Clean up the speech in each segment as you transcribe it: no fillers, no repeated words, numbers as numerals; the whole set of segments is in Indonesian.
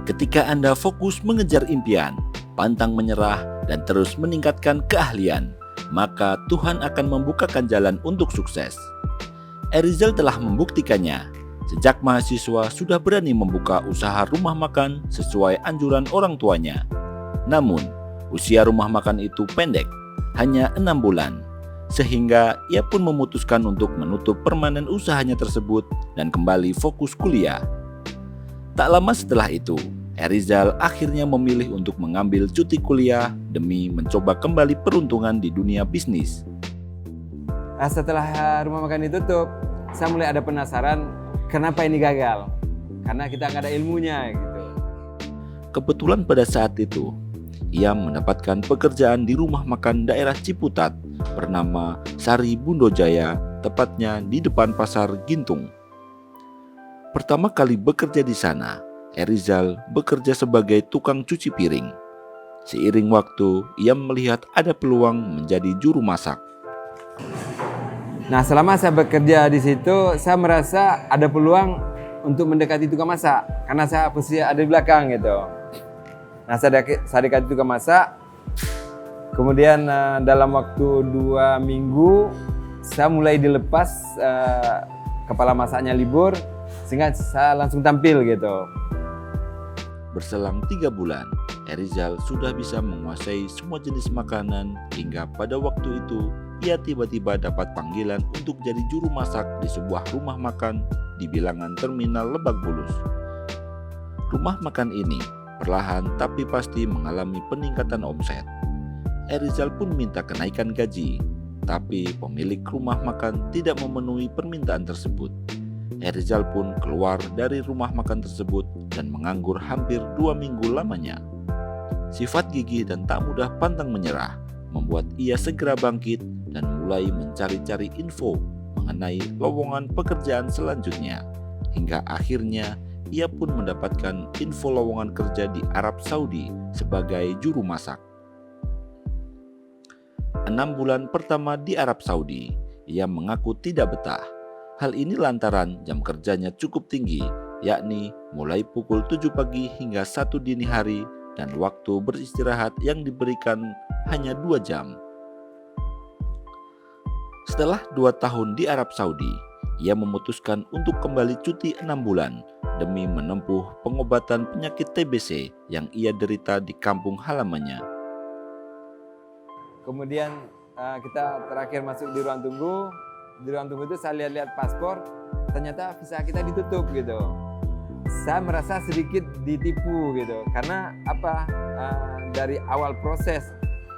Ketika Anda fokus mengejar impian, pantang menyerah, dan terus meningkatkan keahlian, maka Tuhan akan membukakan jalan untuk sukses. Erizal telah membuktikannya. Sejak mahasiswa sudah berani membuka usaha rumah makan sesuai anjuran orang tuanya. Namun, usia rumah makan itu pendek, hanya 6 bulan. Sehingga ia pun memutuskan untuk menutup permanen usahanya tersebut dan kembali fokus kuliah. Tak lama setelah itu, Erizal akhirnya memilih untuk mengambil cuti kuliah demi mencoba kembali peruntungan di dunia bisnis. Nah, setelah rumah makan ditutup, saya mulai ada penasaran kenapa ini gagal. Karena kita nggak ada ilmunya gitu. Kebetulan pada saat itu, ia mendapatkan pekerjaan di rumah makan daerah Ciputat bernama Sari Bundojaya, tepatnya di depan pasar Gintung. Pertama kali bekerja di sana, Erizal bekerja sebagai tukang cuci piring. Seiring waktu, ia melihat ada peluang menjadi juru masak. Nah, selama saya bekerja di situ, saya merasa ada peluang untuk mendekati tukang masak karena saya posisi ada di belakang gitu. Nah, saya dekati tukang masak. Kemudian dalam waktu 2 minggu, saya mulai dilepas, kepala masaknya libur, sehingga saya langsung tampil gitu. Berselang 3 bulan, Erizal sudah bisa menguasai semua jenis makanan hingga pada waktu itu ia tiba-tiba dapat panggilan untuk jadi juru masak di sebuah rumah makan di bilangan terminal Lebak Bulus. Rumah makan ini perlahan tapi pasti mengalami peningkatan omset. Erizal pun minta kenaikan gaji, tapi pemilik rumah makan tidak memenuhi permintaan tersebut. Erizal pun keluar dari rumah makan tersebut dan menganggur hampir 2 minggu lamanya. Sifat gigih dan tak mudah pantang menyerah membuat ia segera bangkit dan mulai mencari-cari info mengenai lowongan pekerjaan selanjutnya. Hingga akhirnya ia pun mendapatkan info lowongan kerja di Arab Saudi sebagai juru masak. 6 bulan pertama di Arab Saudi, ia mengaku tidak betah. Hal ini lantaran jam kerjanya cukup tinggi, yakni mulai pukul 7 pagi hingga 1 dini hari dan waktu beristirahat yang diberikan hanya 2 jam. Setelah 2 tahun di Arab Saudi, ia memutuskan untuk kembali cuti 6 bulan demi menempuh pengobatan penyakit TBC yang ia derita di kampung halamannya. Kemudian kita terakhir masuk di ruang tunggu. Di ruang tunggu itu saya lihat-lihat paspor, ternyata visa kita ditutup gitu. Saya merasa sedikit ditipu gitu, karena dari awal proses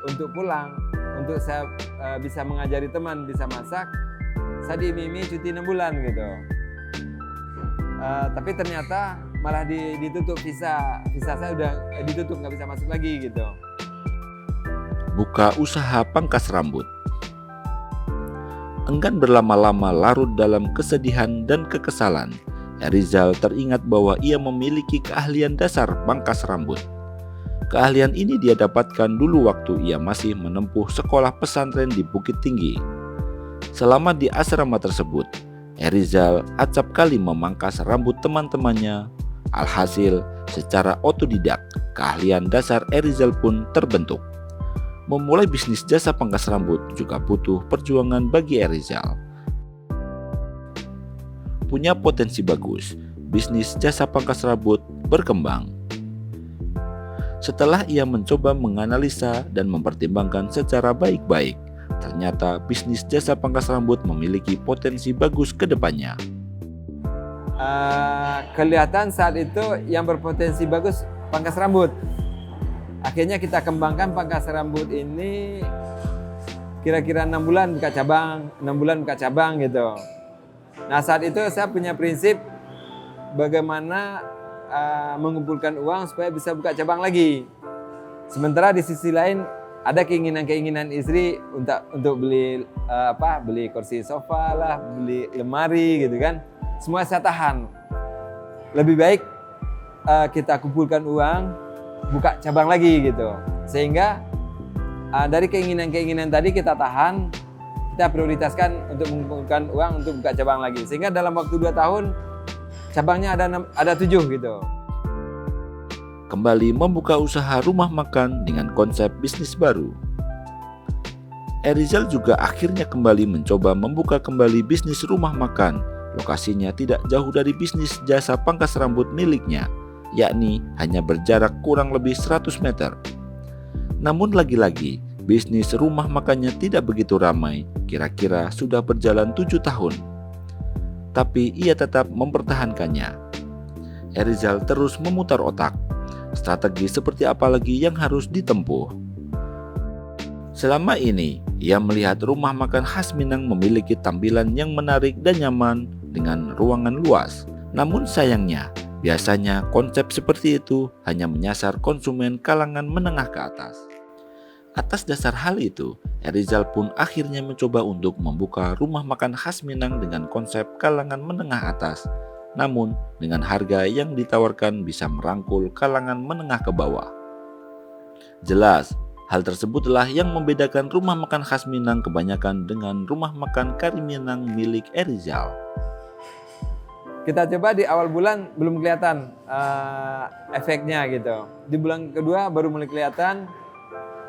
untuk pulang, untuk saya bisa mengajari teman, bisa masak, saya diiming-imingi cuti 6 bulan gitu. Tapi ternyata malah ditutup visa saya udah ditutup, nggak bisa masuk lagi gitu. Buka usaha pangkas rambut. Enggan berlama-lama larut dalam kesedihan dan kekesalan, Erizal teringat bahwa ia memiliki keahlian dasar pangkas rambut. Keahlian ini dia dapatkan dulu waktu ia masih menempuh sekolah pesantren di Bukit Tinggi. Selama di asrama tersebut, Erizal acap kali memangkas rambut teman-temannya. Alhasil, secara otodidak, keahlian dasar Erizal pun terbentuk. Memulai bisnis jasa pangkas rambut juga butuh perjuangan bagi Erizal. Punya potensi bagus, bisnis jasa pangkas rambut berkembang. Setelah ia mencoba menganalisa dan mempertimbangkan secara baik-baik, ternyata bisnis jasa pangkas rambut memiliki potensi bagus ke depannya. Kelihatan saat itu yang berpotensi bagus pangkas rambut. Akhirnya kita kembangkan pangkas rambut ini kira-kira 6 bulan buka cabang, 6 bulan buka cabang gitu. Nah, saat itu saya punya prinsip bagaimana mengumpulkan uang supaya bisa buka cabang lagi. Sementara di sisi lain ada keinginan-keinginan istri untuk beli beli kursi sofa lah, beli lemari gitu kan. Semua saya tahan. Lebih baik kita kumpulkan uang, buka cabang lagi gitu. Sehingga dari keinginan-keinginan tadi kita tahan, kita prioritaskan untuk mengumpulkan uang untuk buka cabang lagi. Sehingga dalam waktu 2 tahun cabangnya ada 7 gitu. kembali membuka usaha rumah makan dengan konsep bisnis baru. Erizal juga akhirnya kembali mencoba membuka kembali bisnis rumah makan. Lokasinya tidak jauh dari bisnis jasa pangkas rambut miliknya, yakni hanya berjarak kurang lebih 100 meter. Namun lagi-lagi, bisnis rumah makannya tidak begitu ramai, kira-kira sudah berjalan 7 tahun. Tapi ia tetap mempertahankannya. Erizal terus memutar otak. Strategi seperti apa lagi yang harus ditempuh? Selama ini, ia melihat rumah makan khas Minang memiliki tampilan yang menarik dan nyaman dengan ruangan luas. Namun sayangnya, biasanya konsep seperti itu hanya menyasar konsumen kalangan menengah ke atas. Atas dasar hal itu, Erizal pun akhirnya mencoba untuk membuka rumah makan khas Minang dengan konsep kalangan menengah atas. Namun, dengan harga yang ditawarkan bisa merangkul kalangan menengah ke bawah. Jelas, hal tersebutlah yang membedakan rumah makan khas Minang kebanyakan dengan rumah makan kari Minang milik Erizal. Kita coba di awal bulan belum kelihatan efeknya gitu. Di bulan kedua baru mulai kelihatan,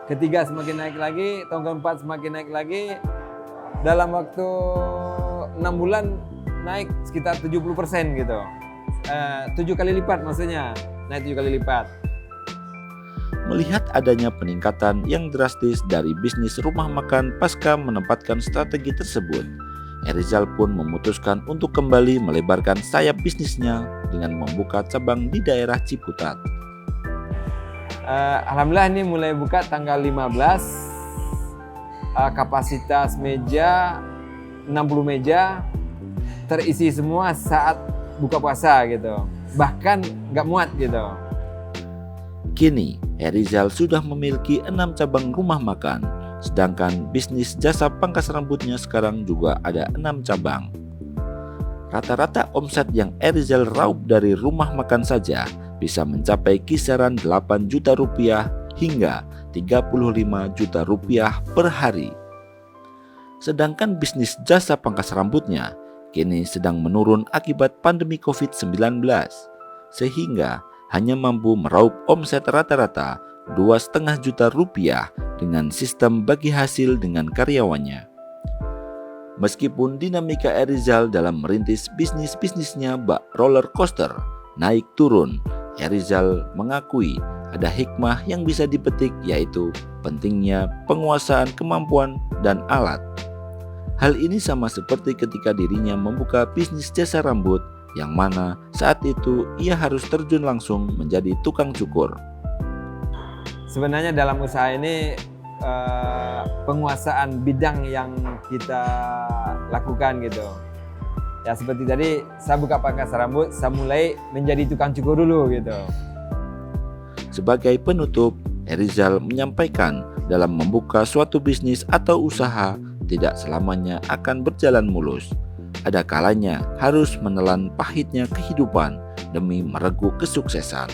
ketiga semakin naik lagi, tahun keempat semakin naik lagi. Dalam waktu 6 bulan naik sekitar 70% gitu. 7 kali lipat maksudnya, naik 7 kali lipat. Melihat adanya peningkatan yang drastis dari bisnis rumah makan pasca menempatkan strategi tersebut, Erizal pun memutuskan untuk kembali melebarkan sayap bisnisnya dengan membuka cabang di daerah Ciputat. Alhamdulillah ini mulai buka tanggal 15. Kapasitas meja 60 meja, terisi semua saat buka puasa gitu. Bahkan nggak muat gitu. Kini, Erizal sudah memiliki 6 cabang rumah makan, sedangkan bisnis jasa pangkas rambutnya sekarang juga ada 6 cabang. Rata-rata omset yang Erizal raup dari rumah makan saja bisa mencapai kisaran 8 juta rupiah hingga 35 juta rupiah per hari. Sedangkan bisnis jasa pangkas rambutnya kini sedang menurun akibat pandemi COVID-19, sehingga hanya mampu meraup omset rata-rata 2,5 juta rupiah dengan sistem bagi hasil dengan karyawannya. Meskipun dinamika Erizal dalam merintis bisnisnya bak roller coaster, naik turun, Erizal mengakui ada hikmah yang bisa dipetik, yaitu pentingnya penguasaan kemampuan dan alat. Hal ini sama seperti ketika dirinya membuka bisnis jasa rambut, yang mana saat itu ia harus terjun langsung menjadi tukang cukur. Sebenarnya dalam usaha ini penguasaan bidang yang kita lakukan gitu. Ya seperti tadi, saya buka pangkas rambut, saya mulai menjadi tukang cukur dulu gitu. Sebagai penutup, Erizal menyampaikan dalam membuka suatu bisnis atau usaha tidak selamanya akan berjalan mulus. Ada kalanya harus menelan pahitnya kehidupan demi merengkuh kesuksesan.